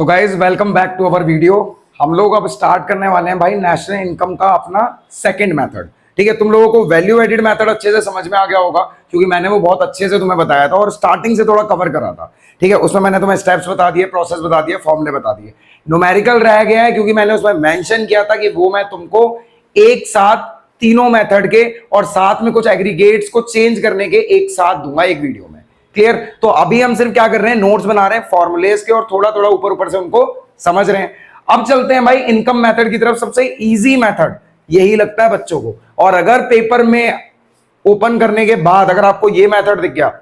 तो guys welcome back to our video. हम लोग अब स्टार्ट करने वाले हैं भाई नेशनल इनकम का अपना सेकंड मेथड। ठीक है, तुम लोगों को वैल्यू एडिड मेथड अच्छे से समझ में आ गया होगा क्योंकि मैंने वो बहुत अच्छे से तुम्हें बताया था और स्टार्टिंग से थोड़ा कवर करा था। ठीक है, उसमें मैंने तुम्हें स्टेप्स बता दिए, प्रोसेस बता दिए, फॉर्मूले बता दिए। न्यूमेरिकल रह गया है क्योंकि मैंने उसमें मेंशन किया था कि वो मैं तुमको एक साथ तीनों मेथड के और साथ में कुछ एग्रीगेट्स को चेंज करने के एक साथ दूंगा एक वीडियो में। क्लियर? तो अभी हम सिर्फ क्या कर रहे हैं, नोट्स बना रहे हैं फॉर्मुलेस के और थोड़ा थोड़ा ऊपर ऊपर से उनको समझ रहे हैं। अब चलते हैं भाई इनकम मेथड की तरफ। सबसे इजी मेथड यही लगता है बच्चों को, और अगर पेपर में ओपन करने के बाद अगर आपको ये मेथड दिख गया,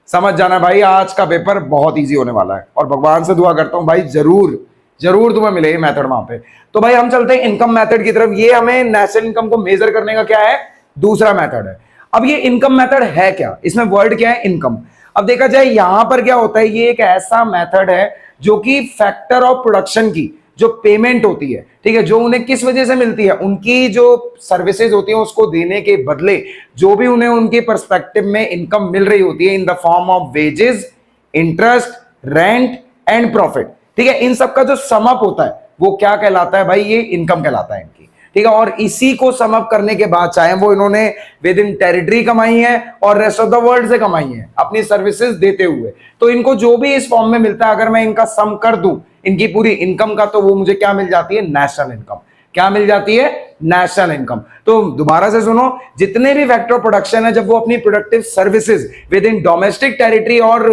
समझ जाना भाई आज का पेपर बहुत इजी होने वाला है। और भगवान से दुआ करता हूं भाई जरूर जरूर तुम्हें मिले ये मेथड वहां पे। तो भाई हम चलते हैं इनकम मेथड की तरफ। ये हमें नेशनल इनकम को मेजर करने का क्या है, दूसरा मेथड है। अब ये इनकम मेथड है क्या, इसमें वर्ड क्या है, इनकम। अब देखा जाए यहां पर क्या होता है, ये एक ऐसा मेथड है जो कि फैक्टर ऑफ प्रोडक्शन की जो पेमेंट होती है, ठीक है, जो उन्हें किस वजह से मिलती है, उनकी जो सर्विसेज होती है उसको देने के बदले जो भी उन्हें उनके पर्सपेक्टिव में इनकम मिल रही होती है in the form of wages, interest, rent and profit. ठीक है, इन सब का जो सम अप होता है वो क्या कहलाता है भाई, ये इनकम कहलाता है इनकी। ठीक है, और इसी को सम अप करने के बाद चाहे वो इन्होंने विद इन टेरिटरी कमाई है और रेस्ट ऑफ द वर्ल्ड से कमाई है अपनी सर्विसेज देते हुए, तो इनको जो भी इस फॉर्म में मिलता है अगर मैं इनका सम कर दूं इनकी पूरी इनकम का, तो वो मुझे क्या मिल जाती है, नेशनल इनकम। क्या मिल जाती है, नेशनल इनकम। तो दोबारा से सुनो, जितने भी फैक्टर ऑफ प्रोडक्शन है जब वो अपनी productive services with in domestic territory और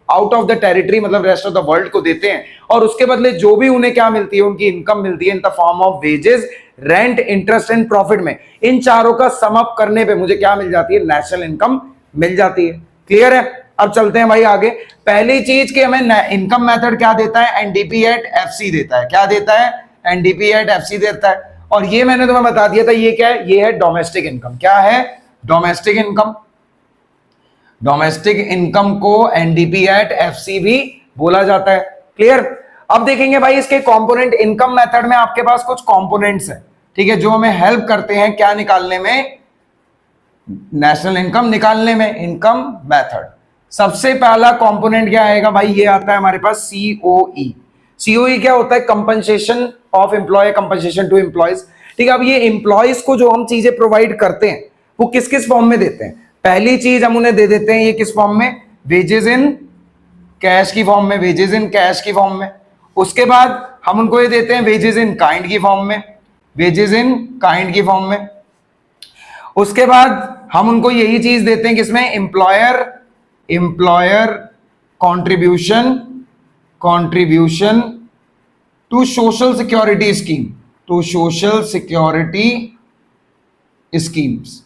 आउट ऑफ द टेरिटरी मतलब रेस्ट ऑफ द वर्ल्ड को देते हैं, और उसके बदले जो भी उन्हें क्या मिलती है, उनकी इनकम मिलती है in the form of wages, rent, interest and profit में, इन चारों का सम अप करने पे मुझे क्या मिल जाती है, नेशनल इनकम मिल जाती है। क्लियर है? अब चलते हैं भाई आगे। पहली चीज कि हमें इनकम मेथड क्या देता है, एनडीपी एट एफसी देता है। क्या देता है, एनडीपी एट एफसी देता है। और ये मैंने तुम्हें बता दिया था, ये क्या है, ये है डोमेस्टिक इनकम। क्या है, डोमेस्टिक इनकम। डोमेस्टिक इनकम को एनडीपी एट एफसी भी बोला जाता है। क्लियर? अब देखेंगे भाई इसके कंपोनेंट। इनकम मेथड में आपके पास कुछ कंपोनेंट्स हैं, ठीक है, जो हमें हेल्प करते हैं क्या निकालने में, नेशनल इनकम निकालने में। इनकम मेथड सबसे पहला कंपोनेंट क्या आएगा भाई, ये आता है हमारे पास सीओई। सीओई क्या होता है, compensation of employ, compensation to employees. ठीक है, अब ये एम्प्लॉयज को जो हम चीजें प्रोवाइड करते हैं वो किस किस फॉर्म में देते हैं। पहली चीज हम उन्हें दे देते हैं ये किस फॉर्म में, वेजेस इन कैश की फॉर्म में, वेजेस इन कैश की फॉर्म में। उसके बाद हम उनको ये देते हैं वेजेस इन काइंड की फॉर्म में, वेजेस इन काइंड की फॉर्म में। उसके बाद हम उनको यही चीज देते हैं किसमें, employer contribution, contribution to social security scheme, to social security schemes.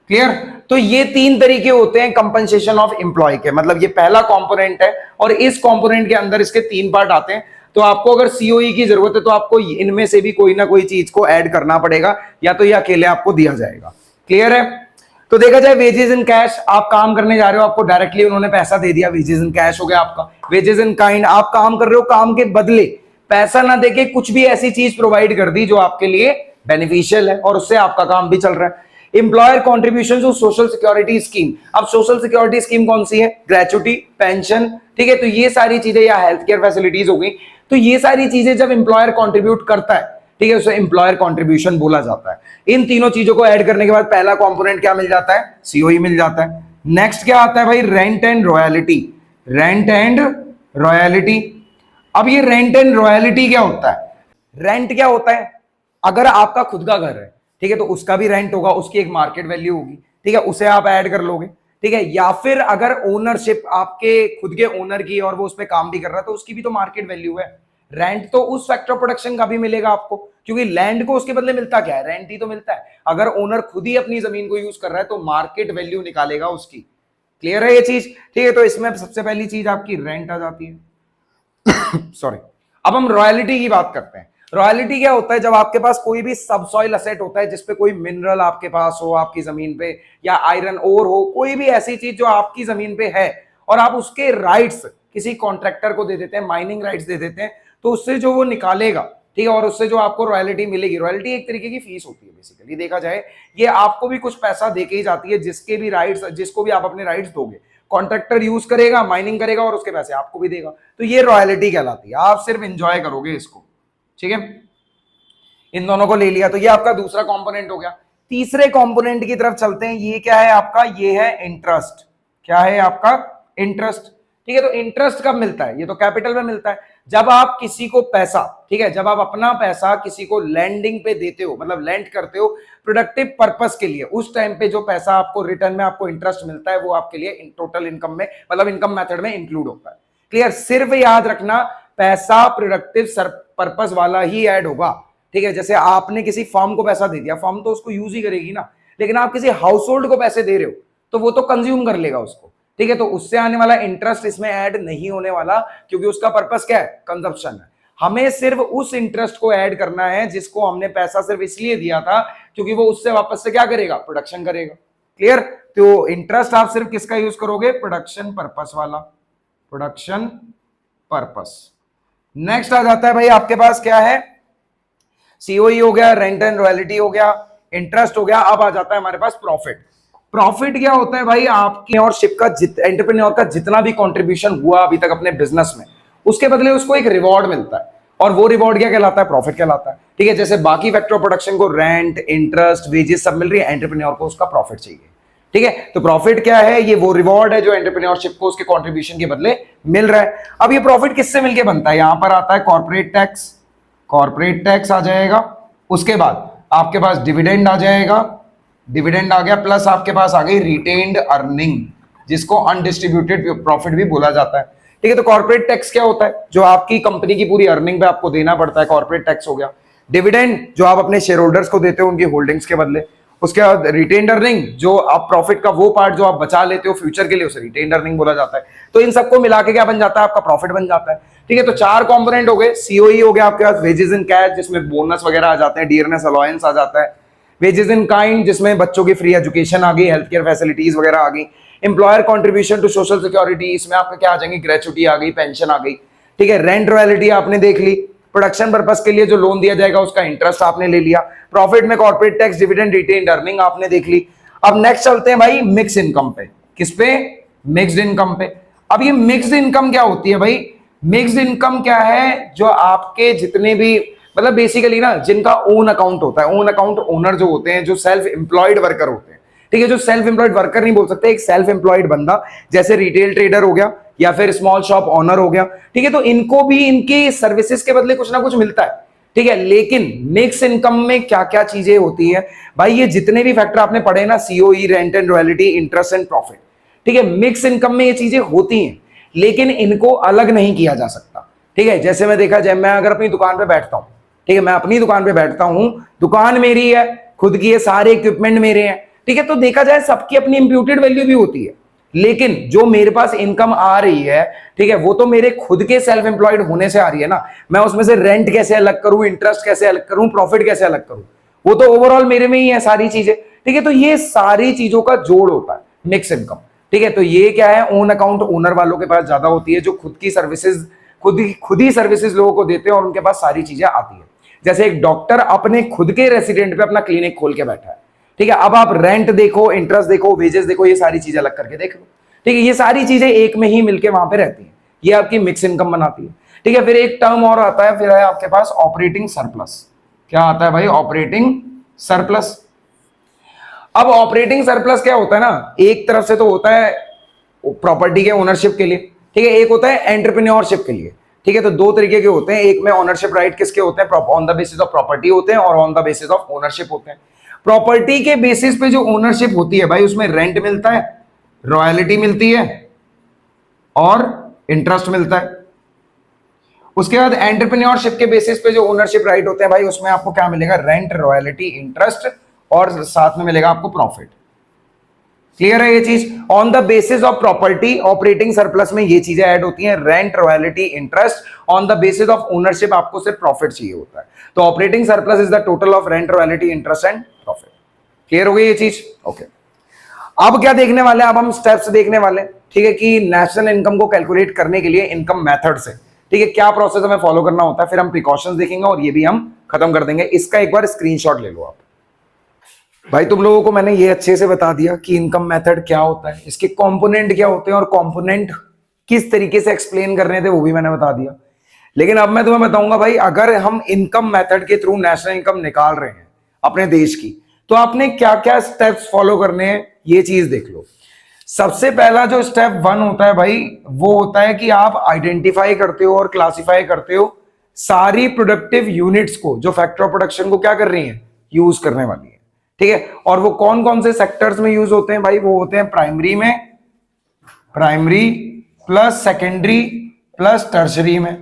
Clear? तो ये तीन तरीके होते हैं कंपनसेशन ऑफ एम्प्लॉय के, मतलब ये पहला कंपोनेंट है और इस कंपोनेंट के अंदर इसके तीन पार्ट आते हैं। तो आपको अगर सीओई की जरूरत है तो आपको इनमें से भी कोई ना कोई चीज को ऐड करना पड़ेगा, या तो ये अकेले आपको दिया जाएगा। क्लियर है? तो देखा जाए वेजेस इन कैश, आप काम करने जा रहे हो, आपको डायरेक्टली उन्होंने पैसा दे दिया, वेजेस इन कैश हो गया आपका। वेजेस इन काइंड, आप काम कर रहे हो, काम के बदले पैसा ना देके कुछ भी ऐसी चीज प्रोवाइड कर दी जो आपके लिए बेनिफिशियल है और उससे आपका काम भी चल रहा है। Employer contribution to social security scheme, अब सोशल सिक्योरिटी स्कीम कौन सी है, ग्रेचुटी, पेंशन। ठीक है, तो ये सारी चीजें या हेल्थ केयर फैसिलिटीज हो गई। तो ये सारी चीजें जब एम्प्लॉयर कंट्रीब्यूट करता है, ठीक है, उसे एम्प्लॉयर कंट्रीब्यूशन बोला जाता है। इन तीनों चीजों को ऐड करने के बाद पहला कंपोनेंट क्या मिल जाता है, सीओई मिल जाता है। नेक्स्ट क्या आता है भाई, rent and royalty, rent and royalty. अब ये रेंट एंड रॉयल्टी क्या होता है, रेंट क्या होता है, अगर आपका खुद का घर है, ठीक है, तो उसका भी रेंट होगा, उसकी एक मार्केट वैल्यू होगी, ठीक है, उसे आप ऐड कर लोगे। ठीक है, या फिर अगर ओनरशिप आपके खुद के ओनर की और वो उस पर काम भी कर रहा है तो उसकी भी तो मार्केट वैल्यू है। रेंट तो उस फैक्टर ऑफ प्रोडक्शन का भी मिलेगा आपको, क्योंकि लैंड को उसके बदले मिलता क्या है, रेंट ही तो मिलता है। अगर ओनर खुद ही अपनी जमीन को यूज कर रहा है तो मार्केट वैल्यू निकालेगा उसकी। क्लियर है ये चीज? ठीक है, तो इसमें सबसे पहली चीज आपकी रेंट आ जाती है। सॉरी। अब हम रॉयल्टी की बात करते हैं। रॉयल्टी क्या होता है, जब आपके पास कोई भी सबसॉइल असेट होता है जिसपे कोई मिनरल आपके पास हो आपकी जमीन पे, या आयरन ओर हो, कोई भी ऐसी चीज जो आपकी जमीन पे है और आप उसके राइट्स किसी कॉन्ट्रैक्टर को दे देते हैं, माइनिंग राइट्स दे देते हैं, तो उससे जो वो निकालेगा, ठीक है, और उससे जो आपको रॉयल्टी मिलेगी, रॉयल्टी एक तरीके की फीस होती है बेसिकली देखा जाए। ये आपको भी कुछ पैसा देके ही जाती है, जिसके भी राइट्स, जिसको भी आप अपने राइट्स दोगे कॉन्ट्रैक्टर यूज करेगा, माइनिंग करेगा और उसके पैसे आपको भी देगा। तो ये रॉयल्टी कहलाती है, आप सिर्फ एंजॉय करोगे इसको। ठीक है, इन दोनों को ले लिया, तो ये आपका दूसरा कंपोनेंट हो गया। तीसरे कंपोनेंट की तरफ चलते हैं। ये क्या है आपका? ये है इंटरेस्ट। क्या है आपका? इंटरेस्ट। ठीक है, तो इंटरेस्ट कब मिलता है? ये तो कैपिटल में मिलता है जब आप किसी को पैसा, ठीक है, जब आप अपना पैसा किसी को लैंडिंग पे देते हो, मतलब लैंड करते हो प्रोडक्टिव पर्पस के लिए, उस टाइम पे जो पैसा आपको रिटर्न में आपको इंटरेस्ट मिलता है वो आपके लिए टोटल इनकम में, मतलब इनकम मेथड में इंक्लूड होता है। क्लियर? सिर्फ याद रखना पैसा प्रोडक्टिव पर्पस वाला ही ऐड होगा। ठीक है, जैसे आपने किसी फर्म को पैसा दे दिया, फर्म तो उसको यूज ही करेगी ना, लेकिन आप किसी हाउस होल्ड को पैसे दे रहे हो तो वो तो कंज्यूम कर लेगा उसको। ठीक है, तो उससे आने वाला इंटरेस्ट इसमें ऐड नहीं होने वाला, क्योंकि उसका पर्पस क्या है? कंजप्शन है। हमें सिर्फ उस इंटरेस्ट को ऐड करना है जिसको हमने पैसा सिर्फ इसलिए दिया था क्योंकि वो उससे वापस से क्या करेगा? प्रोडक्शन करेगा। क्लियर? तो इंटरेस्ट आप सिर्फ किसका यूज करोगे? प्रोडक्शन पर्पस वाला, प्रोडक्शन पर्पस। नेक्स्ट आ जाता है भाई आपके पास क्या है? सीओई हो गया, रेंट एंड रॉयल्टी हो गया, इंटरेस्ट हो गया। अब आ जाता है हमारे पास प्रॉफिट। प्रॉफिट क्या होता है भाई? आपकी और शिप का एंटरप्रेन्योर का जितना भी कंट्रीब्यूशन हुआ अभी तक अपने बिजनेस में, उसके बदले उसको एक रिवॉर्ड मिलता है, और वो रिवॉर्ड क्या कहलाता है? प्रॉफिट कहलाता है। ठीक है, जैसे बाकी फैक्टर ऑफ प्रोडक्शन को रेंट, इंटरेस्ट, वेजेस सब मिल रही है, एंटरप्रेन्योर को उसका प्रॉफिट चाहिए। ठीक है, तो प्रॉफिट क्या है? ये वो रिवॉर्ड है जो एंटरप्रेन्योरशिप को उसके कंट्रीब्यूशन के बदले मिल रहा है। अब ये प्रॉफिट किससे मिलके बनता है? यहां पर आता है कॉर्पोरेट टैक्स, कॉर्पोरेट टैक्स आ जाएगा, उसके बाद आपके पास डिविडेंड आ जाएगा, डिविडेंड आ गया, प्लस आपके पास आ गई रिटेन्ड अर्निंग, जिसको अनडिस्ट्रीब्यूटेड प्रॉफिट भी बोला जाता है। ठीक है, तो कॉर्पोरेट टैक्स क्या होता है? जो आपकी कंपनी की पूरी अर्निंग पे आपको देना पड़ता है, कॉर्पोरेट टैक्स हो गया। डिविडेंड जो आप अपने शेयर होल्डर्स को देते हो उनकी होल्डिंग्स के बदले। उसके बाद रिटेन्ड अर्निंग, जो आप प्रॉफिट का वो पार्ट जो आप बचा लेते हो फ्यूचर के लिए, उसे रिटेन्ड अर्निंग बोला जाता है। तो इन सबको मिला के क्या बन जाता है? आपका प्रॉफिट बन जाता है। ठीक है, तो चार कंपोनेंट हो गए। सीओई हो गया आपके पास, वेजेस इन कैश जिसमें बोनस वगैरह आ जाते हैं, डियरनेस अलाउंस आ जाता है। वेजेस इन काइंड जिसमें बच्चों की फ्री एजुकेशन आ गई, हेल्थ केयर फैसिलिटीज वगैरह आ गई। Employer contribution to social security, इसमें आपका क्या आ जाएंगे? ग्रेचुटी आ गई, पेंशन आ गई। ठीक है, रेंट रॉयल्टी आपने देख ली, प्रोडक्शन पर्पस के लिए जो लोन दिया जाएगा उसका इंटरेस्ट आपने ले लिया। प्रॉफिट में corporate tax, dividend, retained earning आपने देख ली। अब नेक्स्ट चलते हैं भाई मिक्स इनकम पे। किस पे? मिक्स्ड इनकम पे। अब ये मिक्स्ड इनकम क्या होती है भाई? मिक्स्ड इनकम क्या है? जो आपके जितने भी, मतलब बेसिकली ना, जिनका ओन अकाउंट होता है, ओन अकाउंट ओनर जो होते हैं, जो सेल्फ एम्प्लॉयड वर्कर होते हैं। ठीक है, जो सेल्फ एम्प्लॉयड वर्कर नहीं बोल सकते, एक सेल्फ एम्प्लॉयड बंदा, जैसे रिटेल ट्रेडर हो गया या फिर स्मॉल शॉप ओनर हो गया। ठीक है, तो इनको भी इनकी सर्विसेज के बदले कुछ ना कुछ मिलता है। ठीक है, लेकिन मिक्स इनकम में क्या क्या चीजें होती है भाई? ये जितने भी फैक्टर आपने पढ़े ना, COE, rent and royalty, interest and profit, ठीक है, मिक्स इनकम में ये चीजें होती हैं, लेकिन इनको अलग नहीं किया जा सकता। ठीक है, जैसे मैं देखा जाए, मैं अगर अपनी दुकान पे बैठता हूं, ठीक है, मैं अपनी दुकान पे बैठता हूं, दुकान मेरी है, खुद की है, सारे इक्विपमेंट मेरे हैं। ठीक है, तो देखा जाए सबकी अपनी इंप्यूटेड वैल्यू भी होती है, लेकिन जो मेरे पास इनकम आ रही है, ठीक है, वो तो मेरे खुद के सेल्फ एम्प्लॉयड होने से आ रही है ना। मैं उसमें से रेंट कैसे अलग करूं, इंटरेस्ट कैसे अलग करूं, प्रॉफिट कैसे अलग करूं, वो तो ओवरऑल मेरे में ही है सारी चीजें। ठीक है, तो ये सारी चीजों का जोड़ होता है मिक्स इनकम। ठीक है, तो ये क्या है? ओन अकाउंट ओनर वालों के पास ज्यादा होती है, जो खुद की सर्विसेज खुद ही सर्विसेज लोगों को देते हैं और उनके पास सारी चीजें आती है। जैसे एक डॉक्टर अपने खुद के रेसिडेंट पे अपना क्लिनिक खोल के बैठा है। ठीक है, अब आप रेंट देखो, इंटरेस्ट देखो, वेजेस देखो, ये सारी चीजें अलग करके देख लो। ठीक है, ये सारी चीजें एक में ही मिलके वहां पे रहती हैं, ये आपकी मिक्स इनकम बनाती है। ठीक है, फिर एक टर्म और आता है, फिर है आपके पास ऑपरेटिंग सरप्लस। क्या आता है भाई? Operating surplus. अब ऑपरेटिंग सरप्लस क्या होता है ना, एक तरफ से तो होता है प्रॉपर्टी के ओनरशिप के लिए, ठीक है, एक होता है एंटरप्रेन्योरशिप के लिए। ठीक है, तो दो तरीके के होते हैं, एक में ओनरशिप राइट किसके होते हैं? On the basis of property होते हैं और on the basis of ownership होते हैं। प्रॉपर्टी के बेसिस पे जो ओनरशिप होती है भाई, उसमें रेंट मिलता है, रॉयल्टी मिलती है और इंटरेस्ट मिलता है। उसके बाद एंटरप्रेन्योरशिप के बेसिस पे जो ओनरशिप राइट होते हैं भाई, उसमें आपको क्या मिलेगा? रेंट, रॉयल्टी, इंटरेस्ट और साथ में मिलेगा आपको प्रॉफिट। क्लियर है ये चीज? On the basis of property operating surplus में ये चीजें ऐड होती हैं, rent, royalty, interest. On the basis of ownership आपको सिर्फ प्रॉफिट चाहिए होता है। तो operating surplus is the total of rent, royalty, interest and profit. Clear हो गई ये चीज? ओके, अब क्या देखने वाले हैं? अब हम स्टेप्स देखने वाले हैं, ठीक है, कि नेशनल इनकम को कैलकुलेट करने के लिए इनकम मेथड से, ठीक है, क्या प्रोसेस हमें फॉलो करना होता है। फिर हम प्रिकॉशंस देखेंगे और ये भी हम खत्म कर देंगे। इसका एक बार स्क्रीनशॉट ले लो आप। भाई तुम लोगों को मैंने ये अच्छे से बता दिया कि इनकम मेथड क्या होता है, इसके कंपोनेंट क्या होते हैं और कंपोनेंट किस तरीके से एक्सप्लेन करने थे वो भी मैंने बता दिया। लेकिन अब मैं तुम्हें बताऊंगा भाई, अगर हम इनकम मेथड के थ्रू नेशनल इनकम निकाल रहे हैं अपने देश की, तो आपने क्या क्या स्टेप्स फॉलो करने हैं ये चीज देख लो। सबसे पहला जो स्टेप 1 होता है भाई, वो होता है कि आप आइडेंटिफाई करते हो और क्लासिफाई करते हो सारी प्रोडक्टिव यूनिट्स को जो फैक्टर ऑफ प्रोडक्शन को क्या कर रही हैं, यूज करने वाली है। ठीक है, और वो कौन कौन से सेक्टर्स में यूज होते हैं भाई, वो होते हैं प्राइमरी में, primary plus secondary plus tertiary में।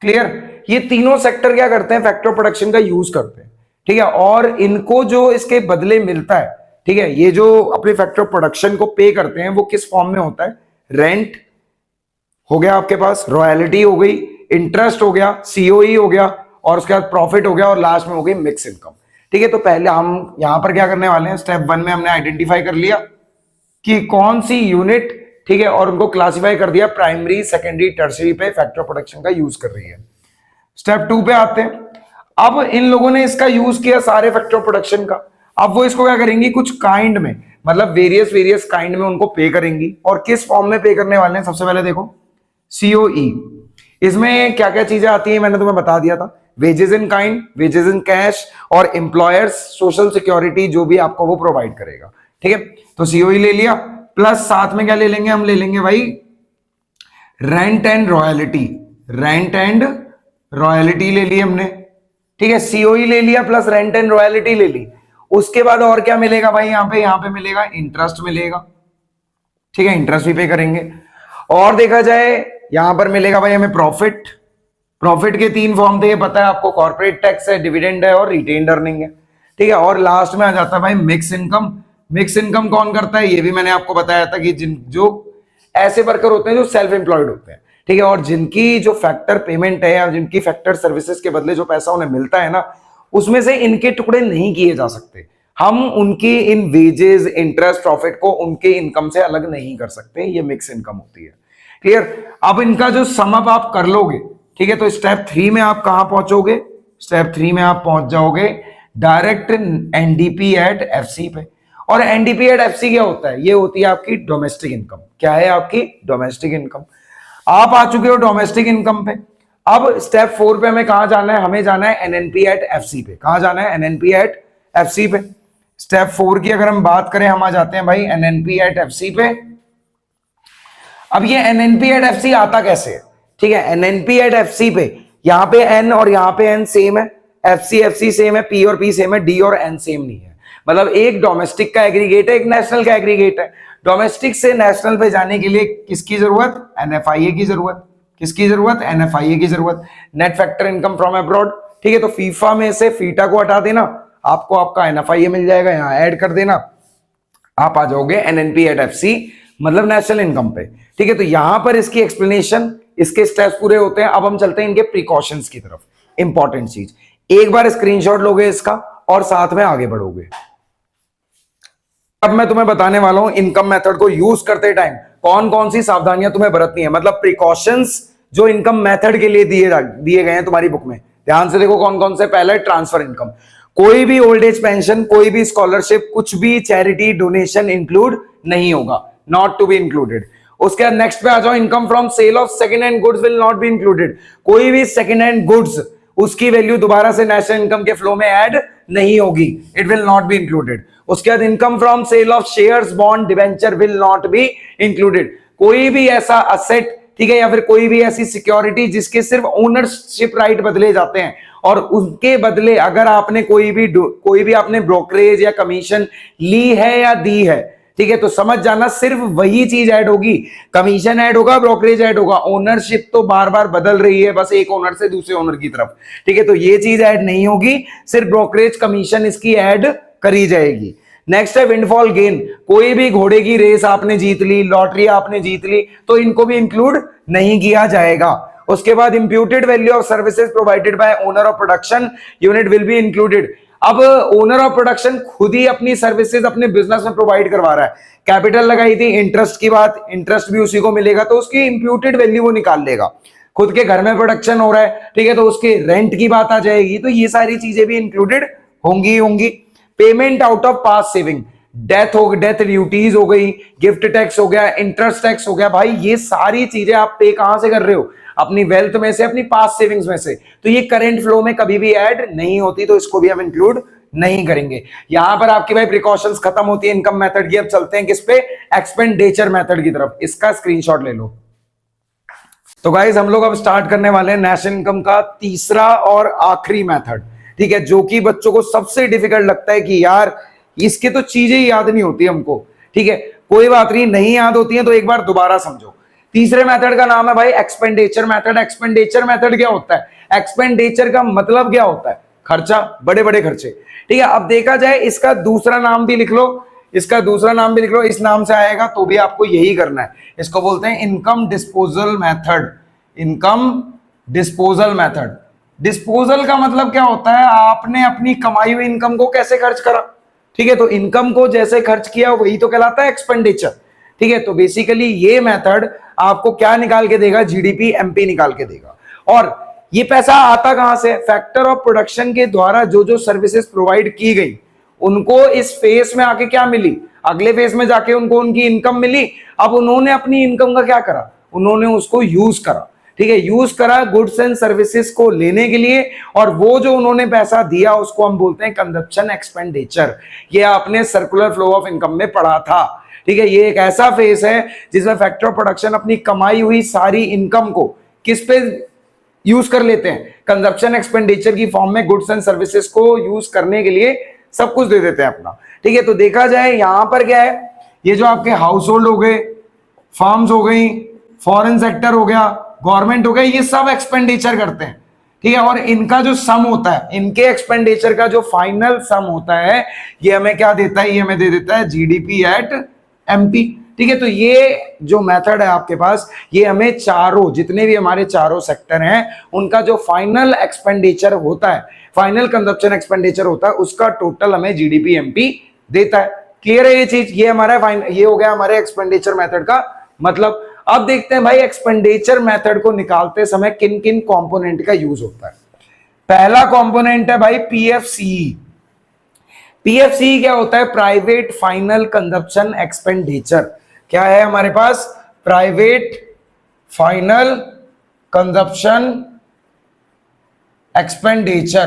क्लियर, ये तीनों सेक्टर क्या करते हैं, फैक्टर ऑफ प्रोडक्शन का यूज करते हैं। ठीक है, और इनको जो इसके बदले मिलता है, ठीक है, ये जो अपने फैक्टर ऑफ प्रोडक्शन को पे करते हैं वो किस फॉर्म में होता है, रेंट हो गया आपके पास, रॉयल्टी हो गई, इंटरेस्ट हो गया, सीओई हो गया, और उसके बाद प्रॉफिट हो गया, और लास्ट में हो गई मिक्स इनकम। ठीक है, तो पहले हम यहां पर क्या करने वाले हैं, स्टेप 1 में हमने आइडेंटिफाई कर लिया कि कौन सी यूनिट, ठीक है, और उनको क्लासिफाई कर दिया प्राइमरी सेकेंडरी टर्सरी पे फैक्टर ऑफ प्रोडक्शन का यूज कर रही है। स्टेप 2 पे आते हैं। अब इन लोगों ने इसका यूज किया सारे फैक्टर ऑफ प्रोडक्शन का, अब वो इसको क्या करेंगी, कुछ काइंड में, मतलब वेरियस काइंड में उनको पे करेंगी। और किस फॉर्म में पे करने वाले हैं, सबसे पहले देखो सीओई। इसमें क्या क्या चीजें आती है मैंने तुम्हें बता दिया था, wages in kind, wages in cash, और एम्प्लॉयर्स सोशल सिक्योरिटी जो भी आपको वो प्रोवाइड करेगा। ठीक है, तो सीओई ले लिया, प्लस साथ में क्या ले लेंगे, हम ले लेंगे भाई rent and royalty, rent and royalty ले ली हमने। ठीक है, सीओई ले लिया प्लस रेंट एंड रॉयल्टी ले ली। उसके बाद और क्या मिलेगा भाई, यहां पे मिलेगा इंटरेस्ट मिलेगा। ठीक है, इंटरेस्ट भी पे करेंगे। और देखा जाए यहां पर मिलेगा भाई हमें प्रॉफिट। प्रॉफिट के 3 फॉर्म थे, ये पता है आपको, कॉर्पोरेट टैक्स है, डिविडेंड है, और रिटेन्ड अर्निंग है। ठीक है, और लास्ट में आ जाता है भाई मिक्स इनकम। मिक्स इनकम कौन करता है, ये भी मैंने आपको बताया था कि जो ऐसे वर्कर होते हैं जो सेल्फ एम्प्लॉयड होते हैं, ठीक है, और जिनकी जो फैक्टर पेमेंट है या जिनकी फैक्टर सर्विसेज के बदले जो पैसा उन्हें मिलता है ना, उसमें से इनके टुकड़े नहीं किए जा सकते। हम उनकी इन वेजेस, इंटरेस्ट, प्रॉफिट को उनके इनकम से अलग नहीं कर सकते, ये मिक्स इनकम होती है। क्लियर, अब इनका जो सम अप आप कर लोगे, ठीक है, तो स्टेप 3 में आप कहां पहुंचोगे, स्टेप 3 में आप पहुंच जाओगे डायरेक्ट एनडीपी एट एफसी पे। और एनडीपी एट एफसी क्या होता है, ये होती है आपकी डोमेस्टिक इनकम। क्या है आपकी डोमेस्टिक इनकम। आप आ चुके हो डोमेस्टिक इनकम पे। अब स्टेप 4 पे हमें कहां जाना है, हमें जाना है एनएनपी एट एफसी पे। कहां जाना है, एनएनपी एट एफसी पे। स्टेप 4 की अगर हम बात करें, हम आ जाते हैं भाई एनएनपी एट एफसी पे। अब ये एनएनपी एट एफसी आता कैसे है, ठीक है, एनएनपी एट एफसी पे यहां पे एन और यहां पे एन सेम है, एफसी एफसी सेम है, पी और पी सेम है, डी और एन सेम नहीं है। मतलब एक डोमेस्टिक का एग्रीगेट है, एक नेशनल का एग्रीगेट है। डोमेस्टिक से नेशनल पे जाने के लिए किसकी जरूरत, एनएफआईए की जरूरत। किसकी जरूरत, एनएफआईए की जरूरत, net factor income from abroad. ठीक है, तो फीफा में से फीटा को हटा देना, आपको आपका एनएफआईए मिल जाएगा, यहां ऐड कर देना, आप आ जाओगे एनएनपी एट एफसी, मतलब नेशनल इनकम पे। ठीक है, तो यहां पर इसकी एक्सप्लेनेशन, इसके स्टेप्स पूरे होते हैं। अब हम चलते हैं इनके प्रिकॉशंस की तरफ। इंपॉर्टेंट चीज, एक बार स्क्रीनशॉट लोगे इसका और साथ में आगे बढ़ोगे। अब मैं तुम्हें बताने वाला हूं इनकम मेथड को यूज करते टाइम कौन कौन सी सावधानियां तुम्हें बरतनी है, मतलब प्रिकॉशंस जो इनकम मेथड के लिए दिए गए हैं तुम्हारी बुक में। ध्यान से देखो कौन कौन से। पहला है ट्रांसफर इनकम, कोई भी ओल्ड एज पेंशन, कोई भी स्कॉलरशिप, कुछ भी चैरिटी डोनेशन इंक्लूड नहीं होगा, नॉट टू बी इंक्लूडेड। उसके बाद नेक्स्ट पे आ जाओ, income from sale of second hand goods will not be included. कोई भी सेकंड हैंड गुड्स, उसकी वैल्यू दोबारा से नेशनल इनकम के फ्लो में ऐड नहीं होगी, it will not be included. उसके बाद income from sale of shares, bond, debenture will not be included. कोई भी ऐसा असेट, ठीक है, या फिर कोई भी ऐसी सिक्योरिटी जिसके सिर्फ ओनरशिप राइट बदले जाते हैं, और उनके बदले अगर आपने कोई भी आपने ब्रोकरेज या कमीशन ली है या दी है, ठीक है, तो समझ जाना सिर्फ वही चीज ऐड होगी। कमीशन ऐड होगा, ब्रोकरेज ऐड होगा, ओनरशिप तो बार बार बदल रही है, बस एक ओनर से दूसरे ओनर की तरफ। ठीक है, तो ये चीज ऐड नहीं होगी, सिर्फ ब्रोकरेज कमीशन इसकी ऐड करी जाएगी। नेक्स्ट है विंडफॉल गेन, कोई भी घोड़े की रेस आपने जीत ली, लॉटरी आपने जीत ली, तो इनको भी इंक्लूड नहीं किया जाएगा। उसके बाद imputed value of services provided by owner of production unit will be included. अब ओनर ऑफ प्रोडक्शन खुद ही अपनी सर्विसेज अपने बिजनेस में प्रोवाइड करवा रहा है, कैपिटल लगाई थी, इंटरेस्ट की बात, इंटरेस्ट भी उसी को मिलेगा, तो उसकी इंप्यूटेड वैल्यू वो निकाल लेगा। खुद के घर में प्रोडक्शन हो रहा है, ठीक है, तो उसके रेंट की बात आ जाएगी, तो ये सारी चीजें भी इंक्लूडेड होंगी। Payment out of past saving, death duties हो गई, गिफ्ट टैक्स हो गया, इंटरेस्ट टैक्स हो गया। भाई ये सारी चीजें आप पे कहां से कर रहे हो? अपनी वेल्थ में से, अपनी पास्ट सेविंग्स में से। तो ये करंट फ्लो में कभी भी ऐड नहीं होती, तो इसको भी हम इंक्लूड नहीं करेंगे। यहां पर आपकी भाई प्रिकॉशंस खत्म होती है इनकम मेथड की। अब चलते हैं किस पे? एक्सपेंडिचर मेथड की तरफ। इसका स्क्रीनशॉट ले लो। तो गाइस हम लोग अब स्टार्ट करने वाले हैं नेशनल इनकम का तीसरा और आखिरी मेथड, ठीक है, जो कि बच्चों को सबसे डिफिकल्ट लगता है कि यार इसके तो चीजें ही याद नहीं होती हमको। ठीक है, कोई बात नहीं याद होती है तो एक बार दोबारा समझो। तीसरे मेथड का नाम है भाई एक्सपेंडिचर मेथड। एक्सपेंडिचर मेथड क्या होता है? एक्सपेंडिचर का मतलब क्या होता है? खर्चा, बड़े बड़े खर्चे। ठीक है, अब देखा जाए इसका दूसरा नाम भी लिख लो, इसका दूसरा नाम भी लिख लो, इस नाम से आएगा तो भी आपको यही करना है। इसको बोलते हैं income disposal method. Income disposal method. Disposal का मतलब क्या होता है? आपने अपनी कमाई हुई इनकम को कैसे खर्च करा। ठीक है, तो इनकम को जैसे खर्च किया वही तो कहलाता है एक्सपेंडिचर। ठीक है, तो बेसिकली ये मेथड आपको क्या निकाल के देगा? जीडीपी एमपी निकाल के देगा। और ये पैसा आता कहां से? फैक्टर ऑफ प्रोडक्शन के द्वारा जो जो सर्विसेज प्रोवाइड की गई उनको इस फेज में आके क्या मिली? अगले फेज में जाके उनको उनकी इनकम मिली। अब उन्होंने अपनी इनकम का क्या करा? उन्होंने उसको यूज करा। ठीक है, यूज करा गुड्स एंड सर्विसेज को लेने के लिए, और वो जो उन्होंने पैसा दिया उसको हम बोलते हैं कंजप्शन एक्सपेंडिचर। ये आपने सर्कुलर फ्लो ऑफ इनकम में पढ़ा था। ठीक है, ये एक ऐसा फेज है जिसमें फैक्टर ऑफ प्रोडक्शन अपनी कमाई हुई सारी इनकम को किस पे यूज कर लेते हैं? कंजप्शन एक्सपेंडिचर की फॉर्म में गुड्स एंड सर्विसेज को यूज करने के लिए सब कुछ दे देते हैं अपना। ठीक है, तो देखा जाए यहां पर क्या है? ये जो आपके हाउस होल्ड हो गए, फर्म्स हो गई, फॉरेन सेक्टर हो गया, गवर्नमेंट हो गया, ये सब एक्सपेंडिचर करते हैं। ठीक है, और इनका जो सम होता है, इनके एक्सपेंडिचर का जो फाइनल सम होता है, ये हमें क्या देता है? ये हमें दे देता है जीडीपी एट एमपी। ठीक है, तो ये जो मेथड है आपके पास, ये हमें चारों, जितने भी हमारे चारों सेक्टर हैं, उनका जो फाइनल एक्सपेंडिचर होता है, फाइनल कंजप्शन एक्सपेंडिचर होता है, उसका टोटल हमें जीडीपी एमपी देता है। क्लियर है ये चीज? ये हमारा ये हो गया हमारे एक्सपेंडिचर मेथड का मतलब। अब देखते हैं भाई एक्सपेंडिचर मेथड को निकालते समय किन किन कंपोनेंट का यूज होता है। पहला कंपोनेंट है भाई पीएफसी। पीएफसी क्या होता है? Private final consumption expenditure. क्या है हमारे पास? Private final consumption expenditure.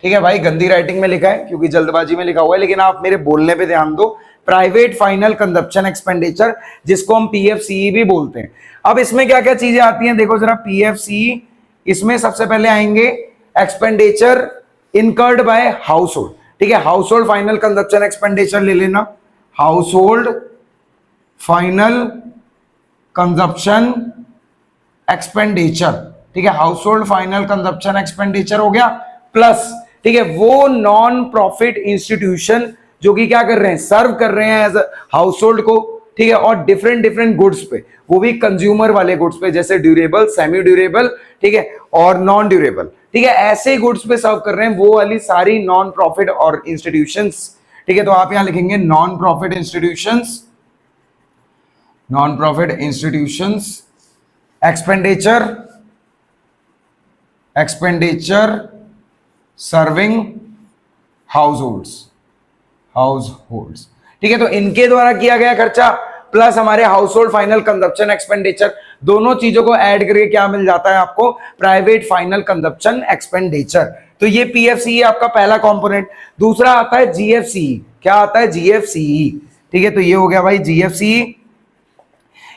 ठीक है भाई, गंदी राइटिंग में लिखा है क्योंकि जल्दबाजी में लिखा हुआ है, लेकिन आप मेरे बोलने पे ध्यान दो। प्राइवेट फाइनल कंजप्शन एक्सपेंडिचर, जिसको हम पीएफसी भी बोलते हैं। अब इसमें क्या क्या चीजें आती हैं देखो जरा। पीएफसी, इसमें सबसे पहले आएंगे expenditure incurred by house hold. ठीक है, house hold final consumption expenditure ले लेना। House hold final consumption expenditure. ठीक है, house hold final consumption expenditure हो गया। प्लस ठीक है, वो नॉन प्रॉफिट इंस्टीट्यूशन जो कि क्या कर रहे हैं? सर्व कर रहे हैं एज हाउस होल्ड को। ठीक है, और डिफरेंट डिफरेंट गुड्स पे, वो भी कंज्यूमर वाले गुड्स पे, जैसे ड्यूरेबल, सेमी ड्यूरेबल, ठीक है, और नॉन ड्यूरेबल। ठीक है, ऐसे गुड्स पे सर्व कर रहे हैं, वो वाली सारी नॉन प्रॉफिट और इंस्टीट्यूशंस। ठीक है, तो आप यहां लिखेंगे non profit institutions. Non profit institutions expenditure serving house holds. ठीक है, तो इनके द्वारा किया गया खर्चा प्लस हमारे house hold final consumption expenditure, दोनों चीजों को ऐड करके क्या मिल जाता है आपको? Private final consumption expenditure. तो ये पीएफसी है आपका पहला कंपोनेंट। दूसरा आता है जीएफसी। क्या आता है? जीएफसी। ठीक है, तो ये हो गया भाई जीएफसी।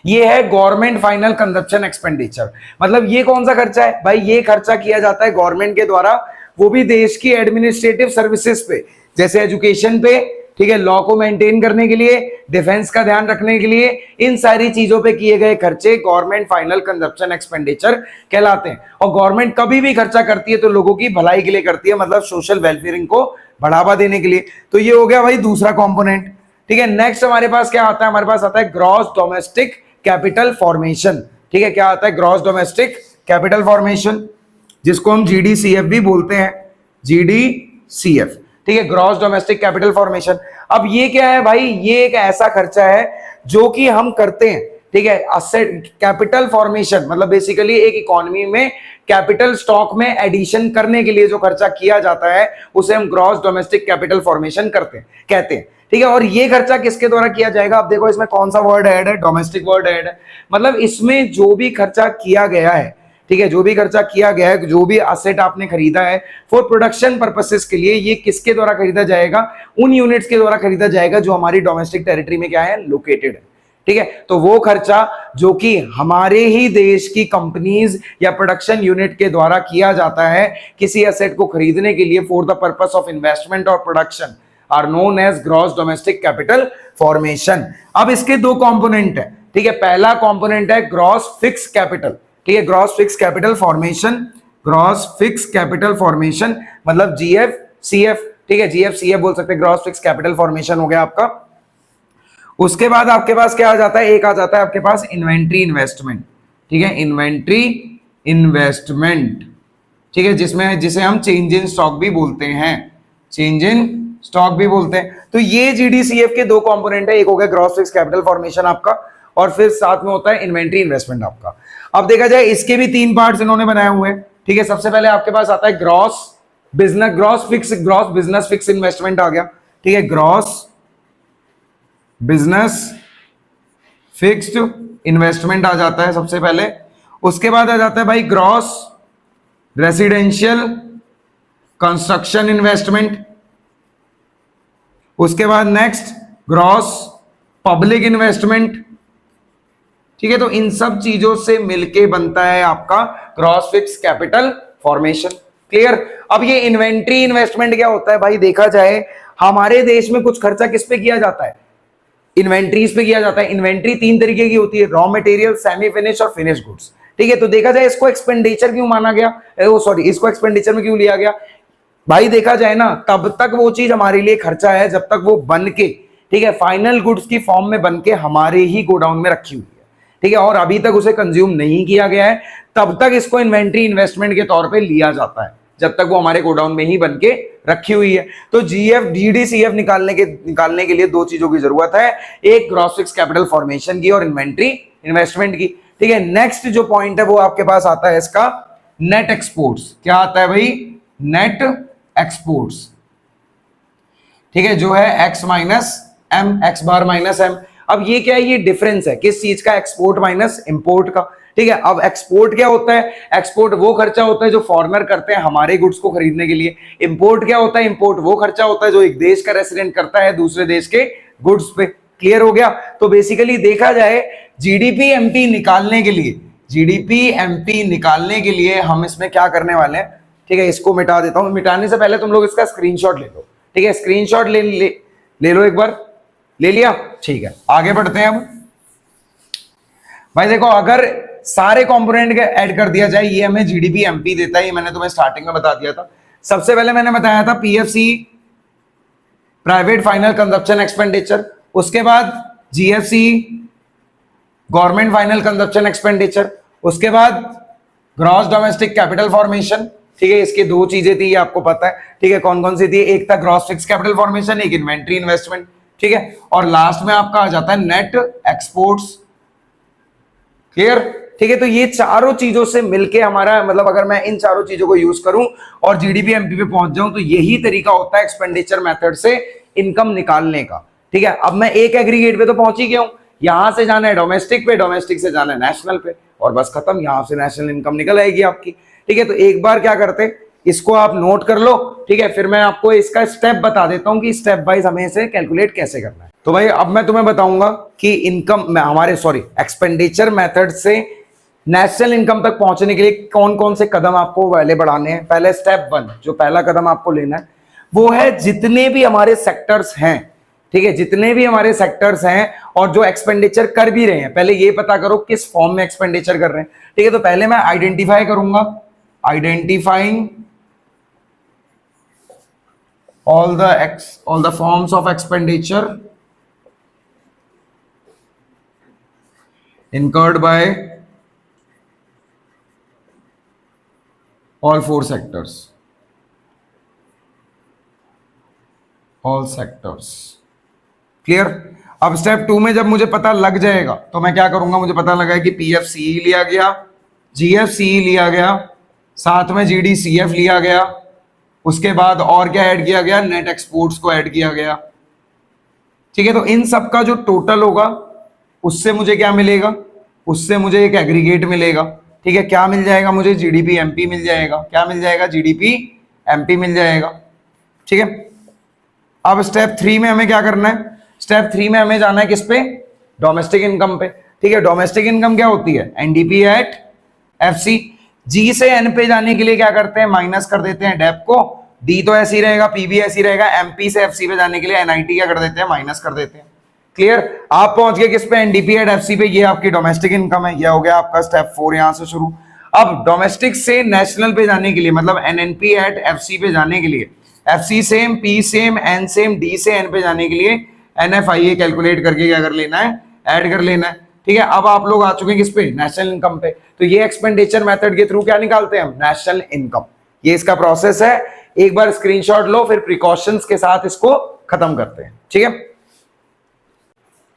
ये है गवर्नमेंट फाइनल कंजप्शन एक्सपेंडिचर। मतलब ये कौन सा खर्चा है भाई? ये खर्चा किया जाता है गवर्नमेंट के द्वारा, वो भी देश की एडमिनिस्ट्रेटिव सर्विसेज पे, जैसे एजुकेशन पे, ठीक है, लॉ को मेंटेन करने के लिए, डिफेंस का ध्यान रखने के लिए, इन सारी चीजों पे किए गए खर्चे गवर्नमेंट फाइनल कंजप्शन एक्सपेंडिचर कहलाते हैं। और गवर्नमेंट कभी भी खर्चा करती है तो लोगों की भलाई के लिए करती है, मतलब सोशल वेलफेयरिंग को बढ़ावा देने के लिए। तो ये हो गया भाई दूसरा कंपोनेंट। ठीक है, नेक्स्ट हमारे पास क्या आता है? हमारे पास आता है ग्रॉस डोमेस्टिक कैपिटल फॉर्मेशन। ठीक है, क्या आता है? ग्रॉस डोमेस्टिक कैपिटल फॉर्मेशन, जिसको हम जीडीसीएफ भी बोलते हैं। जीडीसीएफ, ठीक है, ग्रॉस डोमेस्टिक कैपिटल फॉर्मेशन। अब ये क्या है भाई? ये एक ऐसा खर्चा है जो कि हम करते हैं ठीक है। असेट कैपिटल फॉर्मेशन मतलब बेसिकली एक इकोनॉमी में कैपिटल स्टॉक में एडिशन करने के लिए जो खर्चा किया जाता है उसे हम ग्रॉस डोमेस्टिक कैपिटल फॉर्मेशन कहते हैं। ठीक है। और ये खर्चा किसके द्वारा किया जाएगा? अब देखो इसमें कौन सा वर्ड ऐड है? डोमेस्टिक वर्ड ऐड है। मतलब इसमें जो भी खर्चा किया गया है, ठीक है, जो भी खर्चा किया गया है, जो भी असेट आपने खरीदा है फॉर प्रोडक्शन पर्पसेस के लिए, ये किसके द्वारा खरीदा जाएगा? उन यूनिट्स के द्वारा खरीदा जाएगा जो हमारी डोमेस्टिक टेरिटरी में क्या है? लोकेटेड है। ठीक है। तो वो खर्चा जो कि हमारे ही देश की कंपनीज या प्रोडक्शन यूनिट के द्वारा किया जाता है किसी एसेट को खरीदने के लिए for the purpose of investment और production are known as gross domestic capital formation. अब इसके दो कंपोनेंट है। ठीक है। पहला कंपोनेंट है ग्रॉस फिक्स कैपिटल। ठीक है। Gross fix capital formation, gross fix capital formation मतलब GFCF। ठीक है। GFCF बोल सकते हैं, ग्रॉस फिक्स कैपिटल फॉर्मेशन हो गया आपका। उसके बाद आपके पास क्या आ जाता है? एक आ जाता है आपके पास इन्वेंट्री इन्वेस्टमेंट। ठीक है। इन्वेंट्री इन्वेस्टमेंट, ठीक है, जिसे हम चेंज इन स्टॉक भी बोलते हैं, चेंज इन स्टॉक भी बोलते हैं। तो ये GDCF के दो कंपोनेंट है, एक हो गया ग्रॉस फिक्स कैपिटल फॉर्मेशन आपका, और फिर साथ में होता है इन्वेंट्री इन्वेस्टमेंट आपका। अब देखा जाए इसके भी तीन पार्ट्स इन्होंने बनाए हुए हैं। ठीक है। सबसे पहले आपके पास आता है ग्रॉस बिजनेस फिक्स इन्वेस्टमेंट आ गया। ठीक है। ग्रॉस बिजनेस फिक्स्ड इन्वेस्टमेंट आ जाता है सबसे पहले। उसके बाद आ जाता है भाई ग्रॉस रेसिडेंशियल कंस्ट्रक्शन इन्वेस्टमेंट। उसके बाद नेक्स्ट ग्रॉस पब्लिक इन्वेस्टमेंट। ठीक है। तो इन सब चीजों से मिलके बनता है आपका gross fix capital formation. Clear? अब ये इन्वेंट्री इन्वेस्टमेंट क्या होता है भाई? देखा जाए हमारे देश में कुछ खर्चा किस पे किया जाता है? इन्वेंट्रीज पे किया जाता है। इन्वेंट्री तीन तरीके की होती है, रॉ मटेरियल, सेमी फिनिश और फिनिश गुड्स। ठीक है। तो देखा जाए इसको एक्सपेंडिचर क्यों माना गया? इसको एक्सपेंडिचर में क्यों लिया गया भाई? देखा जाए ना, तब तक वो चीज हमारे लिए खर्चा है जब तक वो बन के, ठीक है, फाइनल गुड्स की फॉर्म में बन के हमारे ही गोडाउन में रखी हुई है। ठीक है। और अभी तक उसे कंज्यूम नहीं किया गया है, तब तक इसको इन्वेंट्री इन्वेस्टमेंट के तौर पे लिया जाता है, जब तक वो हमारे गोडाउन में ही बन के रखी हुई है। तो GDCF निकालने के लिए दो चीजों की जरूरत है, एक ग्रॉस फिक्स कैपिटल फॉर्मेशन की और इन्वेंट्री इन्वेस्टमेंट की। ठीक है। नेक्स्ट जो पॉइंट है वो आपके पास आता है इसका नेट एक्सपोर्ट्स। क्या आता है भाई? Net exports. ठीक है। जो है X माइनस M, X बार माइनस M। अब ये क्या है? ये डिफरेंस है किस चीज का? एक्सपोर्ट माइनस इंपोर्ट का। ठीक है। अब एक्सपोर्ट क्या होता है? एक्सपोर्ट वो खर्चा होता है जो फॉरेनर करते हैं हमारे गुड्स को खरीदने के लिए। इंपोर्ट क्या होता है? इंपोर्ट वो खर्चा होता है जो एक देश का रेसिडेंट करता है दूसरे देश के गुड्स पे। क्लियर हो गया? तो बेसिकली देखा जाए GDP-MP निकालने के लिए हम इसमें क्या करने वाले हैं? ठीक है। इसको मिटा देता हूं। मिटाने से पहले तुम लोग इसका स्क्रीनशॉट ले लो। ठीक है। स्क्रीनशॉट ले लो एक बार। ले लिया? ठीक है। आगे बढ़ते हैं। अब भाई देखो, अगर सारे कंपोनेंट ऐड कर दिया जाए, ये हमें GDP-MP देता है। ये मैंने तुम्हें स्टार्टिंग में बता दिया था। सबसे पहले मैंने बताया था PFC, private final consumption expenditure. उसके बाद GFC, government final consumption expenditure. उसके बाद ग्रॉस डोमेस्टिक कैपिटल फॉर्मेशन। ठीक है। इसकी दो चीजें थी, ये आपको पता है। ठीक है। कौन कौन सी थी? एक था ग्रॉस फिक्स कैपिटल फॉर्मेशन, एक इन्वेंट्री इन्वेस्टमेंट। ठीक है। और लास्ट में आपका आ जाता है नेट एक्सपोर्ट्स। क्लियर? ठीक है। तो ये चारों चीजों से मिलके हमारा मतलब, अगर मैं इन चारों चीजों को यूज करूं और GDP-MP पे पहुंच जाऊं, तो यही तरीका होता है एक्सपेंडिचर मेथड से इनकम निकालने का। ठीक है। अब मैं एक एग्रीगेट पे तो पहुंच ही गया हूं, यहां से जाना है डोमेस्टिक पे, डोमेस्टिक से जाना है नेशनल पे, और बस खत्म। यहां से नेशनल इनकम निकल आएगी आपकी। ठीक है। तो एक बार क्या करते, इसको आप नोट कर लो। ठीक है। फिर मैं आपको इसका स्टेप बता देता हूं कि स्टेप वाइज हमें इसे कैलकुलेट कैसे करना है। तो भाई अब मैं तुम्हें बताऊंगा कि एक्सपेंडिचर मेथड से नेशनल इनकम तक पहुंचने के लिए कौन कौन से कदम आपको पहले बढ़ाने हैं। पहले स्टेप 1, जो पहला कदम आपको लेना है वो है जितने भी हमारे सेक्टर्स हैं, ठीक है, जितने भी हमारे सेक्टर्स हैं और जो एक्सपेंडिचर कर भी रहे हैं, पहले ये पता करो किस फॉर्म में एक्सपेंडिचर कर रहे हैं। ठीक है। तो पहले मैं आइडेंटिफाई करूंगा, identifying all the forms of expenditure incurred by all four sectors, all sectors. Clear? अब स्टेप 2 में जब मुझे पता लग जाएगा तो मैं क्या करूंगा, मुझे पता लगा है कि पीएफसीई लिया गया, जीएफसीई लिया गया, साथ में जीडीसीएफ लिया गया, उसके बाद और क्या ऐड किया गया, नेट एक्सपोर्ट्स को ऐड किया गया। ठीक है, तो इन सब का जो टोटल होगा उससे मुझे क्या मिलेगा, उससे मुझे एक एग्रीगेट मिलेगा। ठीक है, क्या मिल जाएगा मुझे, जीडीपी एमपी मिल जाएगा। क्या मिल जाएगा, जीडीपी एमपी मिल जाएगा। ठीक है, अब स्टेप 3 में हमें क्या करना है, स्टेप 3 में हमें जाना है किस पे, डोमेस्टिक इनकम पे। ठीक है, डोमेस्टिक इनकम क्या होती है, एनडीपी एट एफसी। जी से एन पे जाने के लिए क्या करते हैं, माइनस कर देते हैं डेप को, डी तो ऐसी रहेगा, पी भी ऐसी रहेगा, एमपी से एफसी पे जाने के लिए एनआईटी क्या कर देते हैं, माइनस कर देते हैं। क्लियर, आप पहुंच गए किस पे, एनडीपी एट एफसी पे, ये आपकी डोमेस्टिक इनकम है। ये हो गया आपका स्टेप 4 यहां से शुरू। अब डोमेस्टिक से नेशनल पे जाने के लिए, मतलब एनएनपी एट एफसी पे जाने के लिए, FC same, P same, N same, D से एन पे जाने के लिए एनएफआईए कैलकुलेट करके क्या कर लेना है, ऐड कर लेना है। ठीक है, अब आप लोग आ चुके हैं किस पे, नेशनल इनकम पे। तो ये एक्सपेंडिचर मेथड के थ्रू क्या निकालते हैं हम, नेशनल इनकम। ये इसका प्रोसेस है, एक बार स्क्रीनशॉट लो, फिर प्रिकॉशंस के साथ इसको खत्म करते हैं। ठीक है,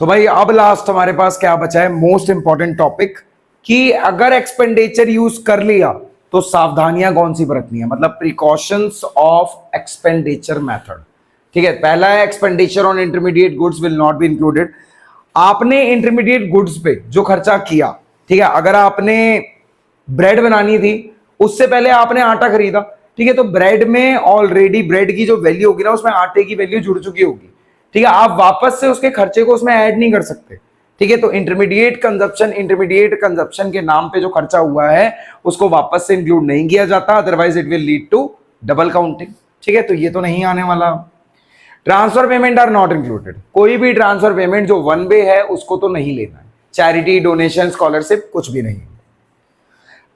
तो भाई अब लास्ट हमारे पास क्या बचा है, मोस्ट इंपॉर्टेंट टॉपिक, कि अगर एक्सपेंडिचर यूज कर लिया तो सावधानियां कौन सी बरतनी है, मतलब प्रिकॉशंस ऑफ एक्सपेंडिचर मेथड। ठीक है, पहला है expenditure on intermediate goods will not be included. आपने इंटरमीडिएट गुड्स पे जो खर्चा किया, ठीक है, अगर आपने ब्रेड बनानी थी, उससे पहले आपने आटा खरीदा, ठीक है, तो ब्रेड में ऑलरेडी ब्रेड की जो वैल्यू होगी ना, उसमें आटे की वैल्यू जुड़ चुकी होगी। ठीक है, आप वापस से उसके खर्चे को उसमें ऐड नहीं कर सकते। ठीक है, तो इंटरमीडिएट कंजप्शन के नाम पे जो खर्चा हुआ है उसको वापस से इंक्लूड नहीं किया जाता, otherwise it will lead to double counting. ठीक है, तो ये तो नहीं आने वाला। Transfer payment are not included, कोई भी ट्रांसफर पेमेंट जो वन वे है उसको तो नहीं लेना है, चैरिटी, डोनेशन, स्कॉलरशिप कुछ भी नहीं।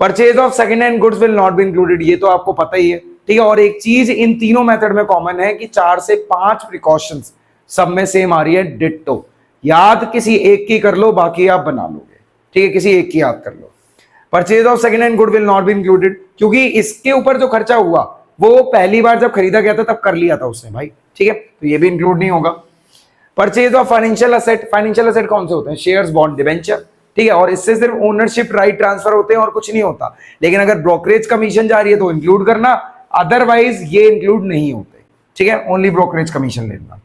Purchase of second hand goods will not be included, ये तो आपको पता ही है। ठीक है, और एक चीज इन तीनों मेथड में कॉमन है कि 4 से 5 प्रिकॉशंस सब में सेम आ रही है, डिट्टो। याद किसी एक की कर लो, बाकी आप बना लोगे। ठीक है, किसी एक की याद कर लो। Purchase of second hand good will not be included, क्योंकि इसके ऊपर जो खर्चा हुआ वो पहली बार जब खरीदा गया था तब कर लिया था उसने भाई। ठीक है, तो ये भी इंक्लूड नहीं होगा। Purchase of financial asset, financial asset कौन से होते हैं, शेयर्स, बॉन्ड, डिवेंचर। ठीक है, और इससे सिर्फ ओनरशिप राइट ट्रांसफर होते हैं और कुछ नहीं होता। लेकिन अगर ब्रोकरेज कमीशन जा रही है तो इंक्लूड करना, अदरवाइज ये इंक्लूड नहीं होते। ठीक है, ओनली ब्रोकरेज कमीशन लेना।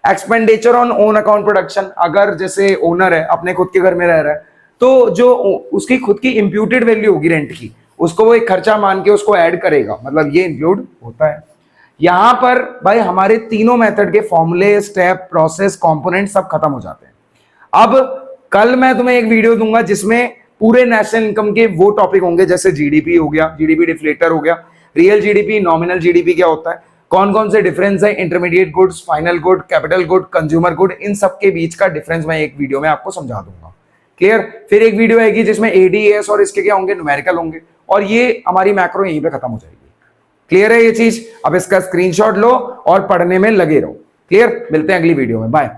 Expenditure on own account production, अगर जैसे ओनर है अपने खुद के घर में रह रहा है तो जो उसकी खुद की इंप्यूटेड वैल्यू होगी रेंट की, उसको वो एक खर्चा मान के उसको ऐड करेगा, मतलब ये इंक्लूड होता है। यहां पर भाई हमारे तीनों मेथड के फॉर्मूले, स्टेप, प्रोसेस, कंपोनेंट सब खत्म हो जाते हैं। अब कल मैं तुम्हें एक वीडियो दूंगा जिसमें पूरे नेशनल इनकम के वो टॉपिक होंगे, जैसे जीडीपी हो गया, जीडीपी डिफ्लेटर हो गया, रियल जीडीपी, नॉमिनल जीडीपी क्या होता है, कौन कौन से डिफरेंस है, intermediate goods, final good, capital good, consumer good, इन सब के बीच का डिफरेंस मैं एक वीडियो में आपको समझा दूंगा। क्लियर, फिर एक वीडियो आएगी जिसमें एडीएस और इसके क्या होंगे, न्यूमेरिकल होंगे, और ये हमारी मैक्रो यहीं पे खत्म हो जाएगी। क्लियर है ये चीज, अब इसका स्क्रीनशॉट लो और पढ़ने में लगे रहो। क्लियर, मिलते हैं अगली वीडियो में, बाय।